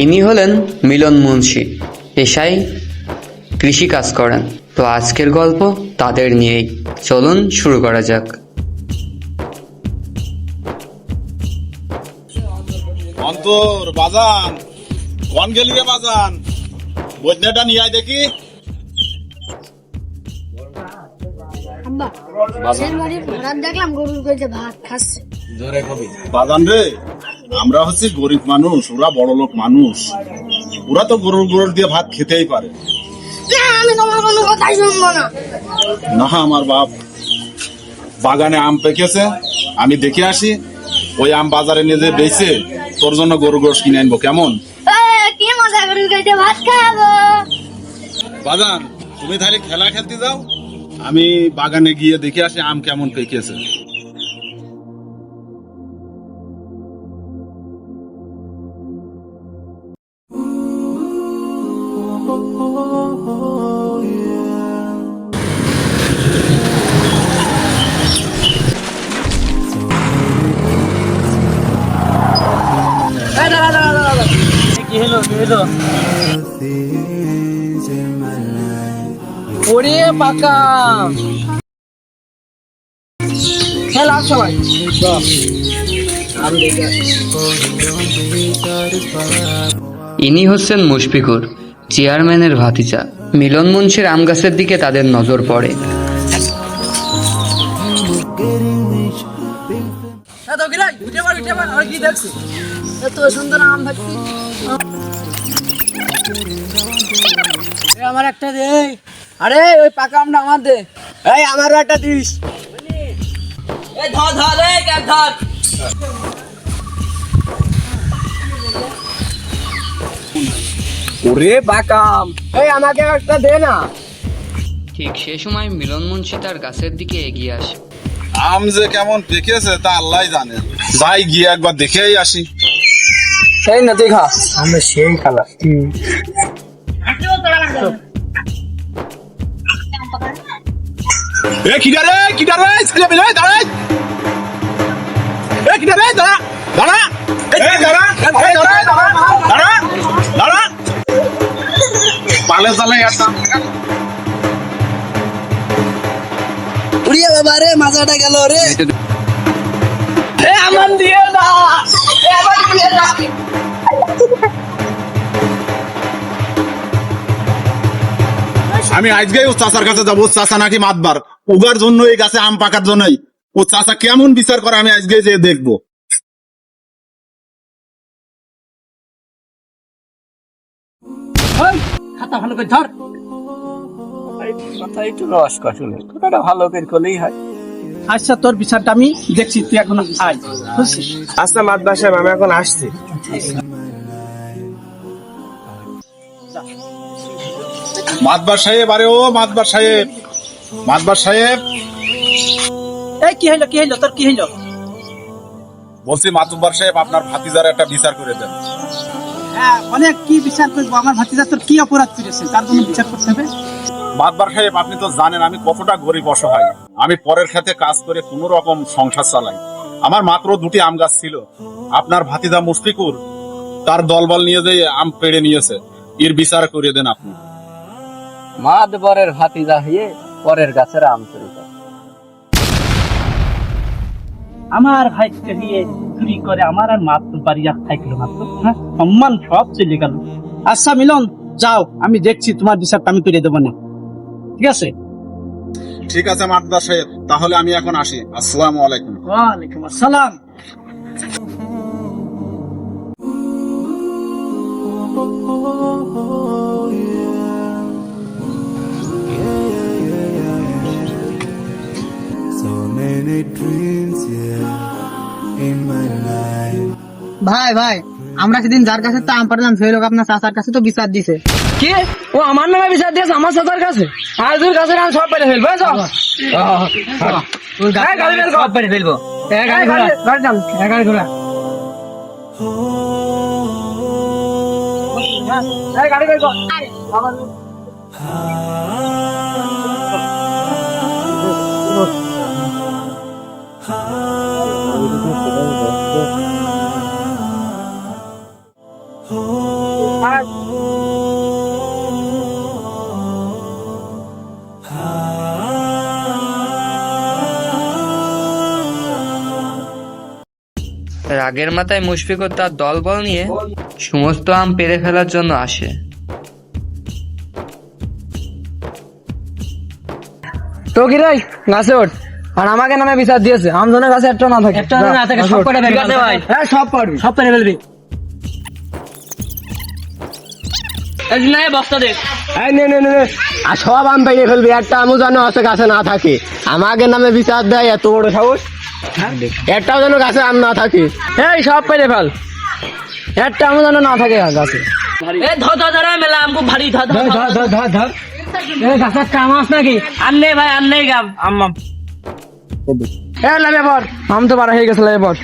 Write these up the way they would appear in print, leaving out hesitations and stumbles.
ইনি হলেন মিলন মুন্সি, পেশায় কৃষি কাজ করেন। তো আজকের গল্প তাদের নিয়েই, চলুন শুরু করা যাক। অন্তর বাজান কোন গেলি রে বাজান, বজনাটা নিয়ে আয় দেখি। দেখলাম গরুর গায়ে ভাত খাচ্ছে। বাজান রে, আমরা হচ্ছে গরিব মানুষ, ওরা বড় লোক মানুষ, ওরা তো গরুর দিয়ে ভাত খেতেই পারে আমি তোমার কোনো কথাই শুনবো না। না আমার বাপ বাগানে আম পেকেছে, আমি দেখে আসি, ওই আম বাজারে নিয়ে যে বেচে তোর জন্য গরু গোশ কিনে আনবো, কেমন? কি মজা গরুর গায়ে ভাত খাবো। বাজান তুমি তাহলে খেলা খেলতে যাও, আমি বাগানে গিয়ে দেখে আসি আম কেমন পেকেছে। ওরে পাকা খেলা সবাই ইনি হচ্ছেন মুশফিকুর, চেয়ারম্যানের ভাতিজা। মিলন মুন্সির আম গাছের দিকে তাদের নজর পড়ে। এত সুন্দর আম ভাবছি আমার একটা দে। আরে ওই পাকা আমটা আমার দে। এই আমারও একটা দিস। এই ধর ধর রে ক্যাপ ধর। ওরে পাকা আম, এই আমাকে একটা দে না। ঠিক সে সময় মিলন মুন্সি তার গাছের দিকে এগিয়ে আসে। আম যে কেমন পেকেছে তা আল্লাহ জানে, যাই গিয়ে একবার দেখেই আসি। সেই না তুই খা, আমরা সেই খালা। এ কিডারে কিডারে ছেলে মেয়ে দাঁড়াই, এ কিডারে দাঁড়া দাঁড়া, এই দাঁড়া এই দাঁড়া দাঁড়া দাঁড়া, পালে চালে একটা উড়িয়ে বাবা রে, মাজাটা গেল রে। এ আমার দিয়ে না, এ আমার দিয়ে না। আমি আজকে ও চাচার কাছে যাবো, চাচা নাকি মাতবার উগার জন্য এই গাছে আম পাকার জন্যই, ও চাচা কেমন বিচার করে আমি আজকে যে দেখবো। খাতা ভালো করে ধর। মাথায় একটু রস কষলে কথাটা ভালো করে করলেই হয়। আচ্ছা তোর বিচারটা আমি দেখছি, তুই এখন আয় বুঝছিস। আচ্ছা মাদবা সাহেব, আমি এখন আসছি। মাতবার সাহেব, আরে ও মাতবার সাহেব, মাতবার সাহেব এই কি হইলো, কি হইলো তোর, কি হইলো? বলছি মাতবার সাহেব, আপনার ভাতিজার একটা বিচার করে দেন। হ্যাঁ অনেক কি বিচার করবো, আমার ভাতিজা তোর কি অপরাধ করেছে তার জন্য বিচার করতে হবে। মাতবার সাহেব আপনি তো জানেন আমি কতটা গরিব অসহায়, আমি পরের খেতে কাজ করে কোন রকম সংসার চালাই। আমার মাত্র 2টি আম গাছ ছিল, আপনার ভাতিজা মুশফিকুর তার দলবল নিয়ে যে আম পেড়ে নিয়েছে, এর বিচার করে দেন আপনি। মাদবরের ভাতিজা হয়ে পরের গাছের আম চুরি করে, আমার ভাইকে দিয়ে চুরি করে আমার আর মাত্র বাড়ি আর থাকলো মাত্র, হ্যাঁ সম্মান সব চলে গেল। আচ্ছা মিলন যাও, আমি দেখছি তোমার বিচারটা আমি করে দেবো না, ঠিক আছে? ঠিক আছে মাতবার সাহেব, তাহলে আমি এখন আসি। আসসালামু আলাইকুম। ওয়ালাইকুম আসসালাম। ভাই ভাই, আমরা সেদিন যার কাছে তো আম পারলাম সেই লোক আপনার চাচার কাছে তো বিচার দিছে। কি ও আমার নামে বিচার দিয়েছে আমার চাচার কাছে? আর তোর কাছে আমি সব পেরে ফেলবো, সব পেরে ফেলবো। গাড়ি ঘোড়া গাড়ি বের কর। Oh রাগের মাথায় মুশফিকুর তার দলবল নিয়ে সমস্ত আম পেড়ে ফেলার জন্য আসে। তো কি রে গাছে ওঠ, আর আমাকে নামে বিচার দিয়েছে আমজনের কাছে একটা না থাকে, একটা না থাকে সব করে ফেলবি। ভাই হ্যাঁ সব পারবি, সব করে ফেলবি। এই নে বস্তা দে, এই নে নে নে নে। আর সব আম পেড়ে ফেলবি, একটা আমও যেন আছে গাছে না থাকে। আমাকে নামে বিচার দেয় এত বড় সাহস, একটাও যেন গাছে আম না থাকে। এই সব পেরে ফেল, একটা আমও যেন না থাকে গাছে। এ ধর ধর ধর মেলা আমকো ভারী ধর ধর ধর ধর ধর ধর, এই গাছের কাম আস নাকি? আনলে ভাই আনলে গাম আম্মাম এ লাগে পর, আম তো বাড়া হয়ে গেছে, লাগে পর।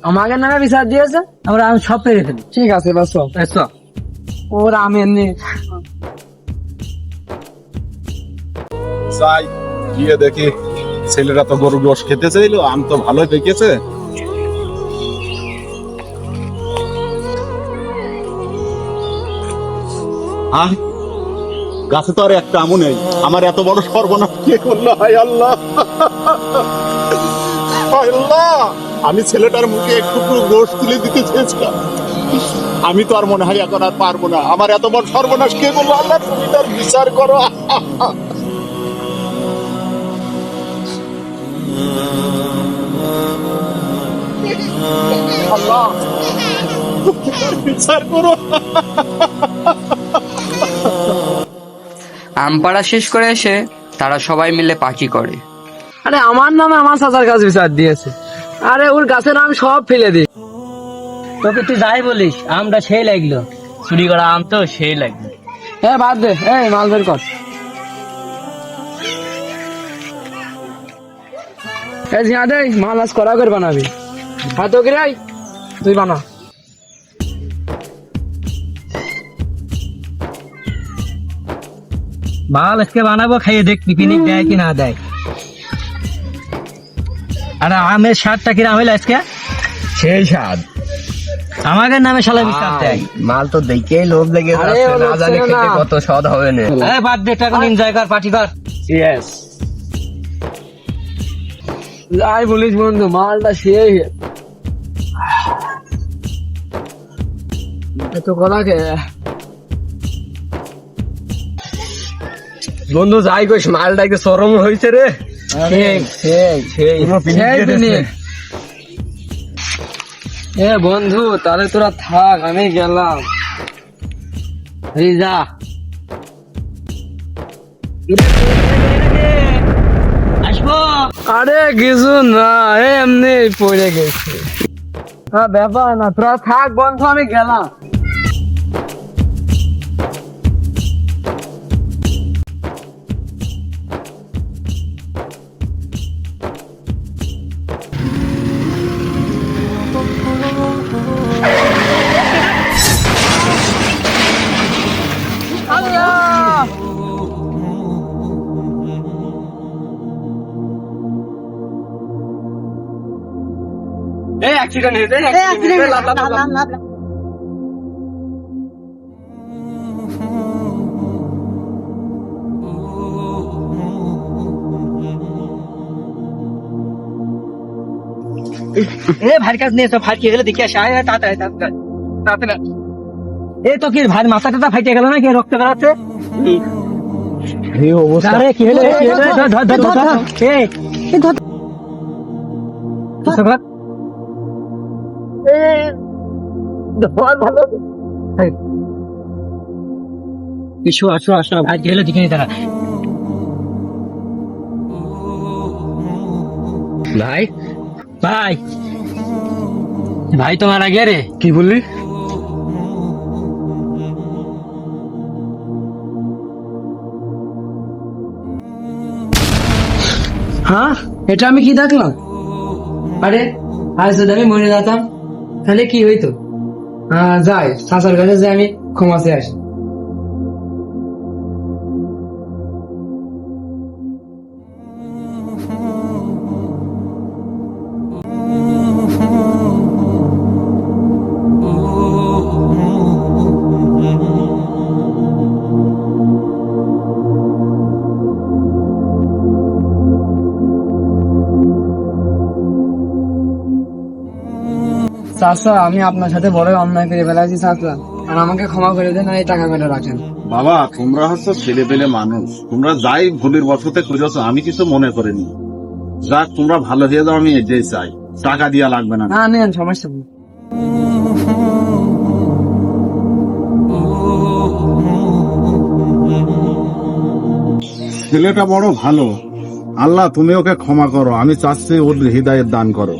আমাকে নামে বিচার দিয়েছে, আমরা আম সব পেরে ফেলি। ঠিক আছে বাস এসো ওর আম এমনি। যাই গিয়ে দেখি ছেলেরা তো গরুর রস খেতে চাইলো, আম তো ভালোই পেকেছে। আর গাছে তো আর একটা আমও নেই। আমার এত বড় সর্বনাশ কে করলো? হায় আল্লাহ, হায় আল্লাহ, আমি ছেলেটার মুখে একটু রস তুলে দিতে চেয়েছিলাম। আমি তো আর মনে হয় এখন আর পারবো না। আমার এত বড় সর্বনাশ কে করলো? আল্লাহ তুমি তার বিচার করো। আল্লাহ তুমি তার বিচার করো। আম পাড়া শেষ করে এসে তারা সবাই মিলে পার্টি করে। আরে আমার নামে আমার চাচার কাছে বিচার দিয়েছে, আরে ওর গাছের আম সব ফেলে দি। তোকে তুই যাই বলিস, আমটা সেই লাগলো, চুরি করা আম তো সেই লাগলো। হ্যাঁ বাদ দে, এই মাল বের কর। এই জিয়া দে, মাল আজ করা করে বানাবি। হ্যাঁ তো কি রাই, তুই বানা। মাল আজকে বানাবো, খাইয়ে দেখ পিকনিক দেয় কি না দেয়। আরে আমের স্বাদটা কিরা হইলো আজকে? সেই স্বাদ। আমাকে নামে শালা বিচার দেয়। মাল তো দেখেই লোভ লেগে আরে যাচ্ছে, ও না জানি লোভ ছিল খেতে না। কত স্বাদ হবে না। এ বাদ দে, টাকা এনজয় কর, পার্টি কর। ইয়েস। যাই বলিস বন্ধু, মালটা সেই এত কথা কে। বন্ধু যাই কইস, মালটা একটু চরম হয়েছে রে। পুরো ফিনিশ সেই দিয়ে দিনে। দিয়েছে। এ বন্ধু তাহলে তোরা থাক, আমি গেলাম। এই যা। আসবো। আরে কিছু না, এমনি পড়ে গেছে। হ্যাঁ ব্যাপার না, তোরা থাক বন্ধু, আমি গেলাম। এই অ্যাক্সিডেন্ট হয়েছে, লাভ লাভ লাভ লাভ। এ ভাইয়ের কাছে নিয়ে সব ফাটিয়ে গেলে দেখে আসে, আয় আয়, তাড়াতাড়ি তাড়াতাড়ি তাড়াতাড়ি। এ তো কি ভাই মাথা টাথা ফাটিয়ে গেল না, কি রক্ত বেরোচ্ছে? এই অবস্থা। আরে কি হলো? কি হলো? ধর ধর ধর ধর। এই ধর। কিছু কর। কিছু আসো আসো, ভাই গেলে দেখে নি তারা। ভাই ভাই ভাই তোমার আগে রে। কি বললি? হ্যাঁ এটা আমি কি দেখলাম? আরে আজ যদি আমি মরে যেতাম তাহলে কি হইতো? যাই চাচার কাছে যে আমি ক্ষমা চেয়ে আসি। চাচা আমি আপনার সাথে বড় অন্যায় করে ফেলেছি চাচা, আর আমাকে ক্ষমা করে দেন আর এই টাকা করে রাখেন। বাবা তোমরা হচ্ছে ছেলে পেলে মানুষ, তোমরা যাই ভুলের বসতে করেছো আমি কিছু মনে করিনি। যাক তোমরা ভালো হয়ে যাও, আমি এটাই চাই। টাকা দিয়া লাগবে না। না নেন, সমস্যা নেই। ছেলেটা বড় ভালো, আল্লাহ তুমি ওকে ক্ষমা করো, আমি চাচ্ছি ওর হৃদয়ের দান করো।